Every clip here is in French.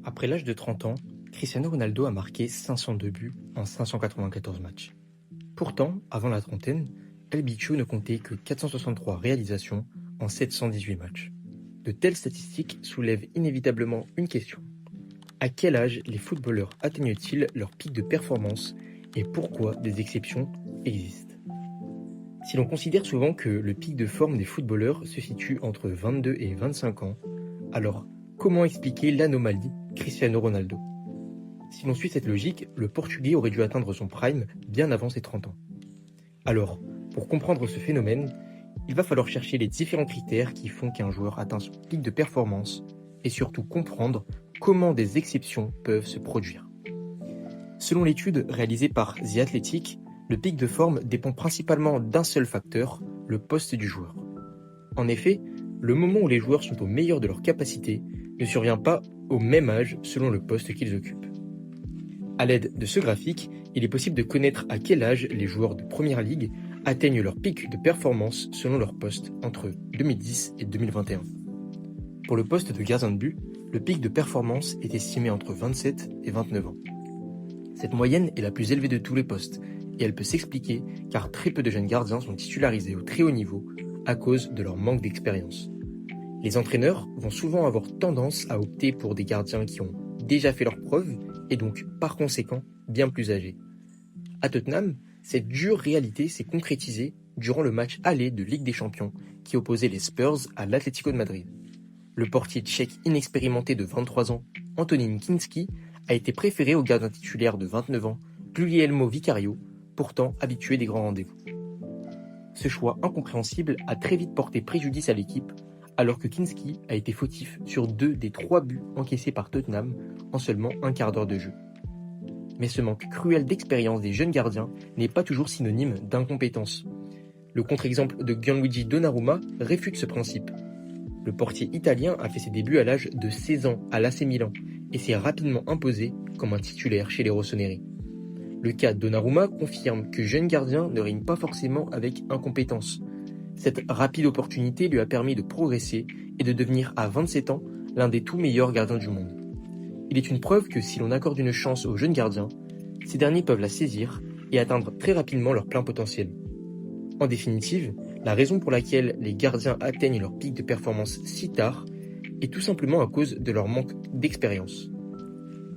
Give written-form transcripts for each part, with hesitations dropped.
Après l'âge de 30 ans, Cristiano Ronaldo a marqué 502 buts en 594 matchs. Pourtant, avant la trentaine, El Bicho ne comptait que 463 réalisations en 718 matchs. De telles statistiques soulèvent inévitablement une question. À quel âge les footballeurs atteignent-ils leur pic de performance et pourquoi des exceptions existent? Si l'on considère souvent que le pic de forme des footballeurs se situe entre 22 et 25 ans, alors comment expliquer l'anomalie Cristiano Ronaldo? Si l'on suit cette logique, le Portugais aurait dû atteindre son prime bien avant ses 30 ans. Alors, pour comprendre ce phénomène, il va falloir chercher les différents critères qui font qu'un joueur atteint son pic de performance et surtout comprendre comment des exceptions peuvent se produire. Selon l'étude réalisée par The Athletic, le pic de forme dépend principalement d'un seul facteur, le poste du joueur. En effet, le moment où les joueurs sont au meilleur de leur capacité ne survient pas au même âge selon le poste qu'ils occupent. À l'aide de ce graphique, il est possible de connaître à quel âge les joueurs de Première Ligue atteignent leur pic de performance selon leur poste entre 2010 et 2021. Pour le poste de gardien de but, le pic de performance est estimé entre 27 et 29 ans. Cette moyenne est la plus élevée de tous les postes et elle peut s'expliquer car très peu de jeunes gardiens sont titularisés au très haut niveau à cause de leur manque d'expérience. Les entraîneurs vont souvent avoir tendance à opter pour des gardiens qui ont déjà fait leurs preuves et donc par conséquent bien plus âgés. À Tottenham, cette dure réalité s'est concrétisée durant le match aller de Ligue des Champions qui opposait les Spurs à l'Atlético de Madrid. Le portier tchèque inexpérimenté de 23 ans, Antonín Kinský, a été préféré au gardien titulaire de 29 ans, Guglielmo Vicario, pourtant habitué des grands rendez-vous. Ce choix incompréhensible a très vite porté préjudice à l'équipe, alors que Kinský a été fautif sur 2 des 3 buts encaissés par Tottenham en seulement un quart d'heure de jeu. Mais ce manque cruel d'expérience des jeunes gardiens n'est pas toujours synonyme d'incompétence. Le contre-exemple de Gianluigi Donnarumma réfute ce principe. Le portier italien a fait ses débuts à l'âge de 16 ans à l'AC Milan et s'est rapidement imposé comme un titulaire chez les rossoneri. Le cas de Donnarumma confirme que jeune gardien ne rime pas forcément avec incompétence. Cette rapide opportunité lui a permis de progresser et de devenir à 27 ans l'un des tout meilleurs gardiens du monde. Il est une preuve que si l'on accorde une chance aux jeunes gardiens, ces derniers peuvent la saisir et atteindre très rapidement leur plein potentiel. En définitive, la raison pour laquelle les gardiens atteignent leur pic de performance si tard est tout simplement à cause de leur manque d'expérience.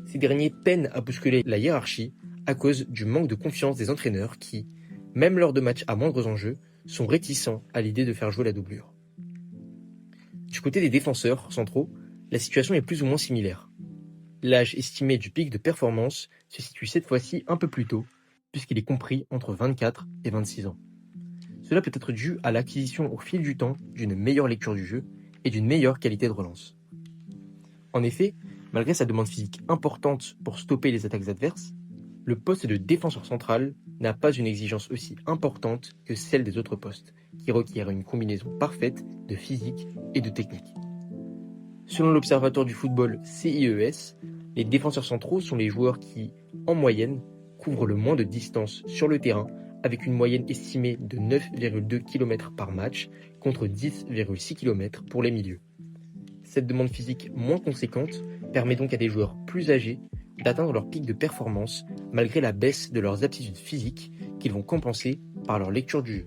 Ces derniers peinent à bousculer la hiérarchie à cause du manque de confiance des entraîneurs qui, même lors de matchs à moindres enjeux, sont réticents à l'idée de faire jouer la doublure. Du côté des défenseurs centraux, la situation est plus ou moins similaire. L'âge estimé du pic de performance se situe cette fois-ci un peu plus tôt, puisqu'il est compris entre 24 et 26 ans. Cela peut être dû à l'acquisition au fil du temps d'une meilleure lecture du jeu et d'une meilleure qualité de relance. En effet, malgré sa demande physique importante pour stopper les attaques adverses, le poste de défenseur central n'a pas une exigence aussi importante que celle des autres postes, qui requièrent une combinaison parfaite de physique et de technique. Selon l'Observatoire du football CIES, les défenseurs centraux sont les joueurs qui, en moyenne, couvrent le moins de distance sur le terrain avec une moyenne estimée de 9,2 km par match contre 10,6 km pour les milieux. Cette demande physique moins conséquente permet donc à des joueurs plus âgés d'atteindre leur pic de performance malgré la baisse de leurs aptitudes physiques qu'ils vont compenser par leur lecture du jeu.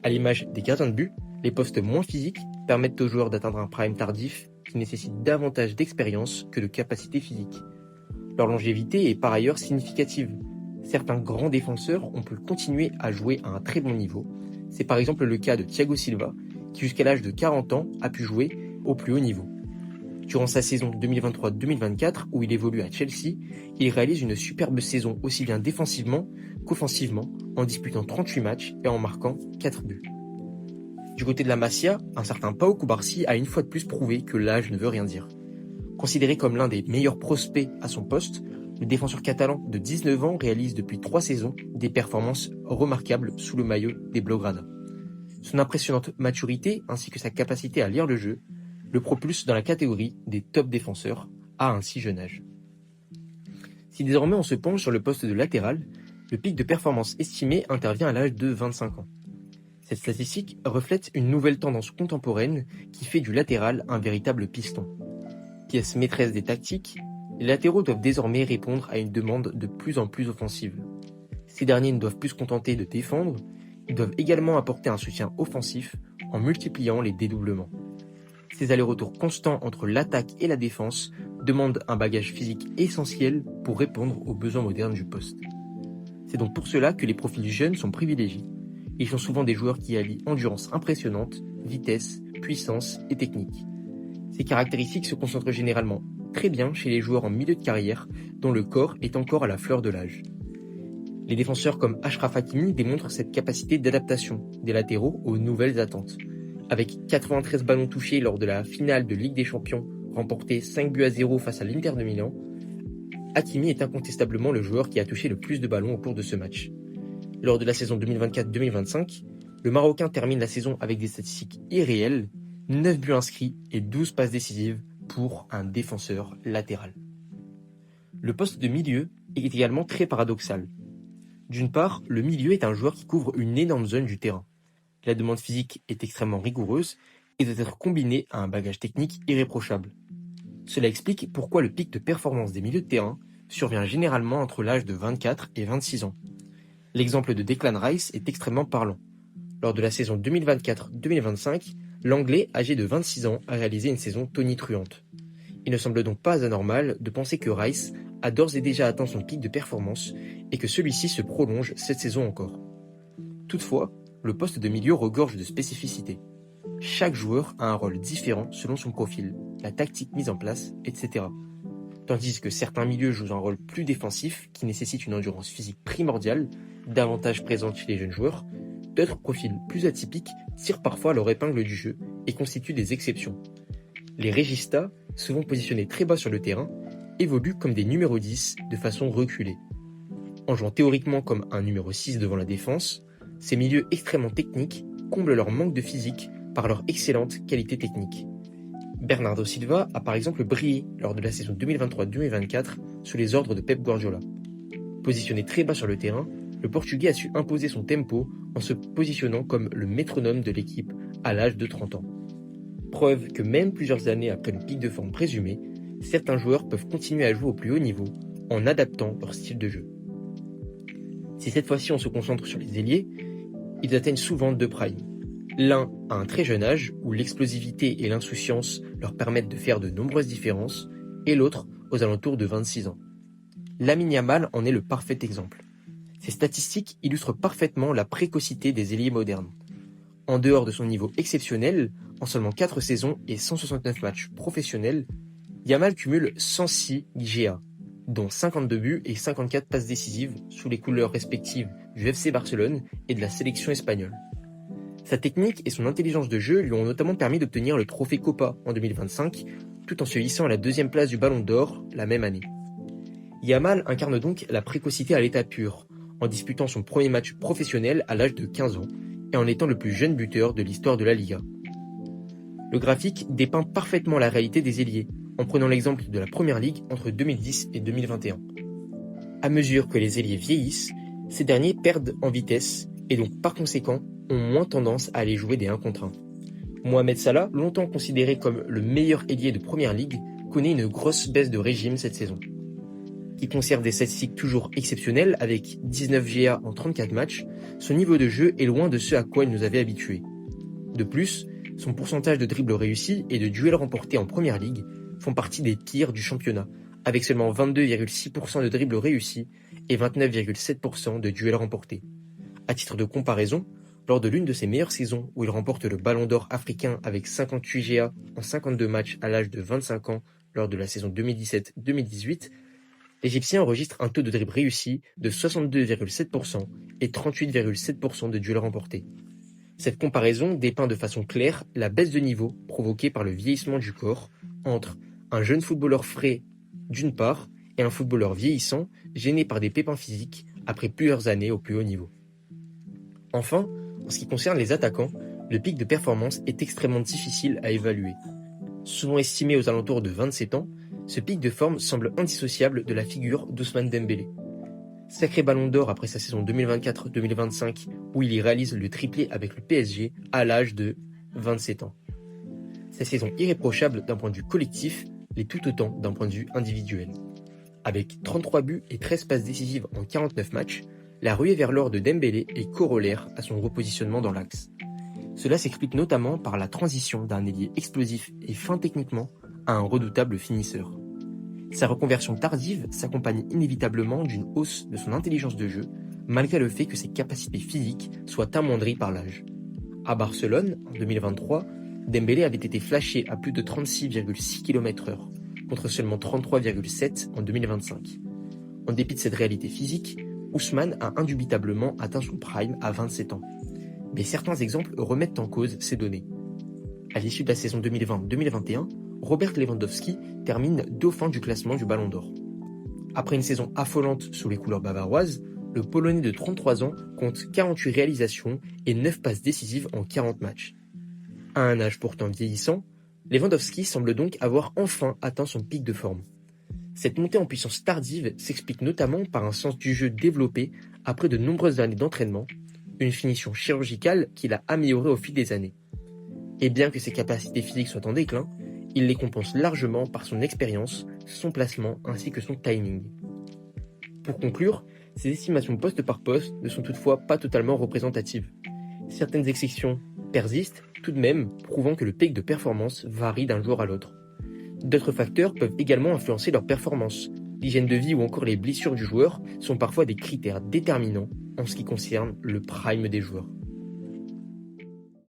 À l'image des gardiens de but, les postes moins physiques permettent aux joueurs d'atteindre un prime tardif qui nécessite davantage d'expérience que de capacité physique. Leur longévité est par ailleurs significative. Certains grands défenseurs ont pu continuer à jouer à un très bon niveau. C'est par exemple le cas de Thiago Silva, qui jusqu'à l'âge de 40 ans a pu jouer au plus haut niveau. Durant sa saison 2023-2024, où il évolue à Chelsea, il réalise une superbe saison aussi bien défensivement qu'offensivement, en disputant 38 matchs et en marquant 4 buts. Du côté de la Masia, un certain Pau Cubarsí a une fois de plus prouvé que l'âge ne veut rien dire. Considéré comme l'un des meilleurs prospects à son poste, le défenseur catalan de 19 ans réalise depuis 3 saisons des performances remarquables sous le maillot des Blaugrana. Son impressionnante maturité ainsi que sa capacité à lire le jeu le propulse dans la catégorie des top défenseurs à un si jeune âge. Si désormais on se penche sur le poste de latéral, le pic de performance estimé intervient à l'âge de 25 ans. Cette statistique reflète une nouvelle tendance contemporaine qui fait du latéral un véritable piston. pièce maîtresse des tactiques, les latéraux doivent désormais répondre à une demande de plus en plus offensive. Ces derniers ne doivent plus se contenter de défendre, ils doivent également apporter un soutien offensif en multipliant les dédoublements. Ces allers-retours constants entre l'attaque et la défense demandent un bagage physique essentiel pour répondre aux besoins modernes du poste. C'est donc pour cela que les profils jeunes sont privilégiés. Ils sont souvent des joueurs qui allient endurance impressionnante, vitesse, puissance et technique. Ces caractéristiques se concentrent généralement très bien chez les joueurs en milieu de carrière dont le corps est encore à la fleur de l'âge. Les défenseurs comme Achraf Hakimi démontrent cette capacité d'adaptation des latéraux aux nouvelles attentes. Avec 93 ballons touchés lors de la finale de Ligue des Champions, remportée 5-0 face à l'Inter de Milan, Hakimi est incontestablement le joueur qui a touché le plus de ballons au cours de ce match. Lors de la saison 2024-2025, le Marocain termine la saison avec des statistiques irréelles, 9 buts inscrits et 12 passes décisives pour un défenseur latéral. Le poste de milieu est également très paradoxal. D'une part, le milieu est un joueur qui couvre une énorme zone du terrain. La demande physique est extrêmement rigoureuse et doit être combinée à un bagage technique irréprochable. Cela explique pourquoi le pic de performance des milieux de terrain survient généralement entre l'âge de 24 et 26 ans. L'exemple de Declan Rice est extrêmement parlant. Lors de la saison 2024-2025, l'Anglais, âgé de 26 ans, a réalisé une saison tonitruante. Il ne semble donc pas anormal de penser que Rice a d'ores et déjà atteint son pic de performance et que celui-ci se prolonge cette saison encore. Toutefois, le poste de milieu regorge de spécificités. Chaque joueur a un rôle différent selon son profil, la tactique mise en place, etc. Tandis que certains milieux jouent un rôle plus défensif qui nécessite une endurance physique primordiale, davantage présente chez les jeunes joueurs, d'autres profils plus atypiques tirent parfois leur épingle du jeu et constituent des exceptions. Les régistas, souvent positionnés très bas sur le terrain, évoluent comme des numéros 10 de façon reculée. En jouant théoriquement comme un numéro 6 devant la défense, ces milieux extrêmement techniques comblent leur manque de physique par leur excellente qualité technique. Bernardo Silva a par exemple brillé lors de la saison 2023-2024 sous les ordres de Pep Guardiola. Positionné très bas sur le terrain, le Portugais a su imposer son tempo en se positionnant comme le métronome de l'équipe à l'âge de 30 ans. Preuve que même plusieurs années après le pic de forme présumé, certains joueurs peuvent continuer à jouer au plus haut niveau en adaptant leur style de jeu. Si cette fois-ci on se concentre sur les ailiers, ils atteignent souvent deux primes. L'un à un très jeune âge où l'explosivité et l'insouciance leur permettent de faire de nombreuses différences, et l'autre aux alentours de 26 ans. Lamine Yamal en est le parfait exemple. Ces statistiques illustrent parfaitement la précocité des ailiers modernes. En dehors de son niveau exceptionnel, en seulement 4 saisons et 169 matchs professionnels, Yamal cumule 106 GA, dont 52 buts et 54 passes décisives sous les couleurs respectives du FC Barcelone et de la sélection espagnole. Sa technique et son intelligence de jeu lui ont notamment permis d'obtenir le trophée Copa en 2025, tout en se hissant à la 2e place du Ballon d'Or la même année. Yamal incarne donc la précocité à l'état pur, en disputant son premier match professionnel à l'âge de 15 ans et en étant le plus jeune buteur de l'histoire de la Liga. Le graphique dépeint parfaitement la réalité des ailiers, en prenant l'exemple de la Première Ligue entre 2010 et 2021. À mesure que les ailiers vieillissent, ces derniers perdent en vitesse et donc par conséquent ont moins tendance à aller jouer des 1 contre 1. Mohamed Salah, longtemps considéré comme le meilleur ailier de Première Ligue, connaît une grosse baisse de régime cette saison. Qui conserve des statistiques toujours exceptionnelles avec 19 GA en 34 matchs, son niveau de jeu est loin de ce à quoi il nous avait habitués. De plus, son pourcentage de dribbles réussis et de duels remportés en Première Ligue font partie des pires du championnat, avec seulement 22,6% de dribbles réussis et 29,7% de duels remportés. À titre de comparaison, lors de l'une de ses meilleures saisons où il remporte le Ballon d'Or africain avec 58 GA en 52 matchs à l'âge de 25 ans lors de la saison 2017-2018, l'Égyptien enregistre un taux de dribble réussi de 62,7% et 38,7% de duels remportés. Cette comparaison dépeint de façon claire la baisse de niveau provoquée par le vieillissement du corps entre un jeune footballeur frais d'une part et un footballeur vieillissant gêné par des pépins physiques après plusieurs années au plus haut niveau. Enfin, en ce qui concerne les attaquants, le pic de performance est extrêmement difficile à évaluer. Souvent estimé aux alentours de 27 ans, ce pic de forme semble indissociable de la figure d'Ousmane Dembélé. Sacré Ballon d'Or après sa saison 2024-2025 où il y réalise le triplé avec le PSG à l'âge de 27 ans. Sa saison irréprochable d'un point de vue collectif l'est tout autant d'un point de vue individuel. Avec 33 buts et 13 passes décisives en 49 matchs, la ruée vers l'or de Dembélé est corollaire à son repositionnement dans l'axe. Cela s'explique notamment par la transition d'un ailier explosif et fin techniquement à un redoutable finisseur. Sa reconversion tardive s'accompagne inévitablement d'une hausse de son intelligence de jeu, malgré le fait que ses capacités physiques soient amoindries par l'âge. À Barcelone, en 2023, Dembélé avait été flashé à plus de 36,6 km/h, contre seulement 33,7 en 2025. En dépit de cette réalité physique, Ousmane a indubitablement atteint son prime à 27 ans. Mais certains exemples remettent en cause ces données. À l'issue de la saison 2020-2021, Robert Lewandowski termine dauphin du classement du Ballon d'Or. Après une saison affolante sous les couleurs bavaroises, le Polonais de 33 ans compte 48 réalisations et 9 passes décisives en 40 matchs. À un âge pourtant vieillissant, Lewandowski semble donc avoir enfin atteint son pic de forme. Cette montée en puissance tardive s'explique notamment par un sens du jeu développé après de nombreuses années d'entraînement, une finition chirurgicale qu'il a améliorée au fil des années. Et bien que ses capacités physiques soient en déclin, il les compense largement par son expérience, son placement ainsi que son timing. Pour conclure, ces estimations poste par poste ne sont toutefois pas totalement représentatives. Certaines exceptions persistent tout de même, prouvant que le pic de performance varie d'un joueur à l'autre. D'autres facteurs peuvent également influencer leur performance. L'hygiène de vie ou encore les blessures du joueur sont parfois des critères déterminants en ce qui concerne le prime des joueurs.